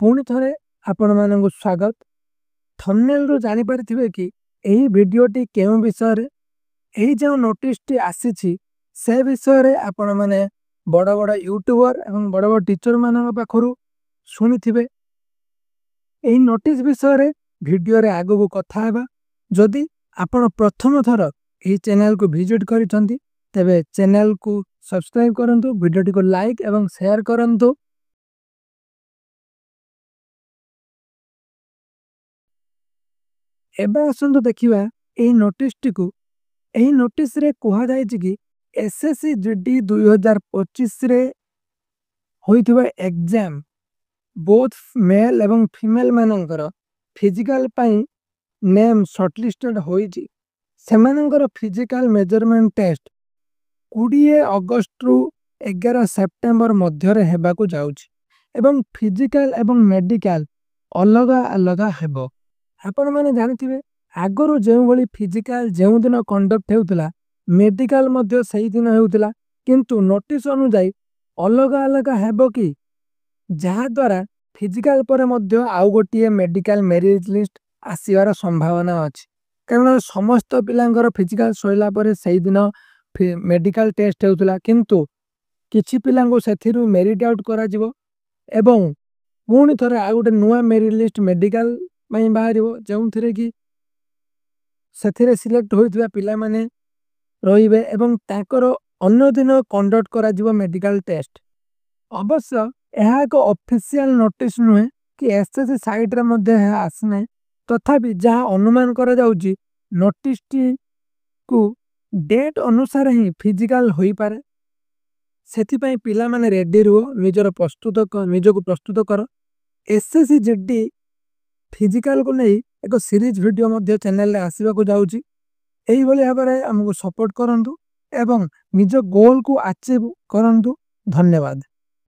पुणी थरे आपण मानक स्वागत। थंबनेल रु जानि पारिथिबे कि एही भिडियोटी केउ विषय रे एही जो नोटिस टी आसीछि से विषय रे आपण माने बड़ बड़ यूट्यूबर एवं बड़ बड़ टीचर मानक पाखरु सुनिथिबे। एही नोटिस विषय रे भिडियो रे आगु कथा हेबा। जदि आपण प्रथम थर एही चैनल को विजिट करिसंती तबे चैनल को सब्सक्राइब करंतु, भिडियोटी को लाइक एवं शेयर करंतु। एबे आसंतु देखिबा एही नोटिस टी को। एही नोटिस रे कोहा जायछि कि एसएससी जीडी 2025 रे होइथिबा एग्जाम बोथ मेल एवं फीमेल मानकर फिजिकल पई नेम शॉर्टलिस्टेड होइछि। सेमानकर फिजिकल मेजरमेंट टेस्ट 20 अगस्त रु 11 सेप्टेम्बर मध्य रे हेबा को जाउछि एवं फिजिकल एवं मेडिकल अलगा अलगा हेबो। आपण माने जानिथिबे आगरो जेउ भली फिजिकल जेउ दिन कंडक्ट हेउतला मेडिकल मध्य सही दिन हेउतला, किंतु नोटिस अनुଯାयी अलगा अलगा हेबो कि जहा द्वारा फिजिकल पर मध्य आउ गोटिए मेडिकल मेरिट लिस्ट आसीबार संभावना अछि। कारण समस्त पिलांकर फिजिकल सोइला परे सही दिन मेडिकल टेस्ट हेउतला, किंतु किछि पिलांको सेथिरु मेरिट आउट करा जिवो एवं पुणी थरे आ गोटे नुआ मेरिट लिस्ट मेडिकल पई बाहरिबो जेउथिरे कि सेथिरे सिलेक्ट होइतबा पिला माने रहिबे एवं ताकर अन्य दिन कंडक्ट करा जिवो मेडिकल टेस्ट। अवश्य यह एक ऑफिशियल नोटिस नुहे कि एसएससी साइट रे मध्ये आसने, तथापि जहाँ अनुमान करा जाउची नोटिस टी को डेट अनुसार ही फिजिकल होई पारे। सेथि पई पिला माने रेडी रुओ, निजको प्रस्तुत कर। एसएससी जीडी फिजिकल को नहीं एक सीरीज वीडियो मध्ये चैनल रे आसीबा को जाउची। एही भली भाबरे हमको सपोर्ट करंतु एवं निज गोल को अचीव करंतु। धन्यवाद।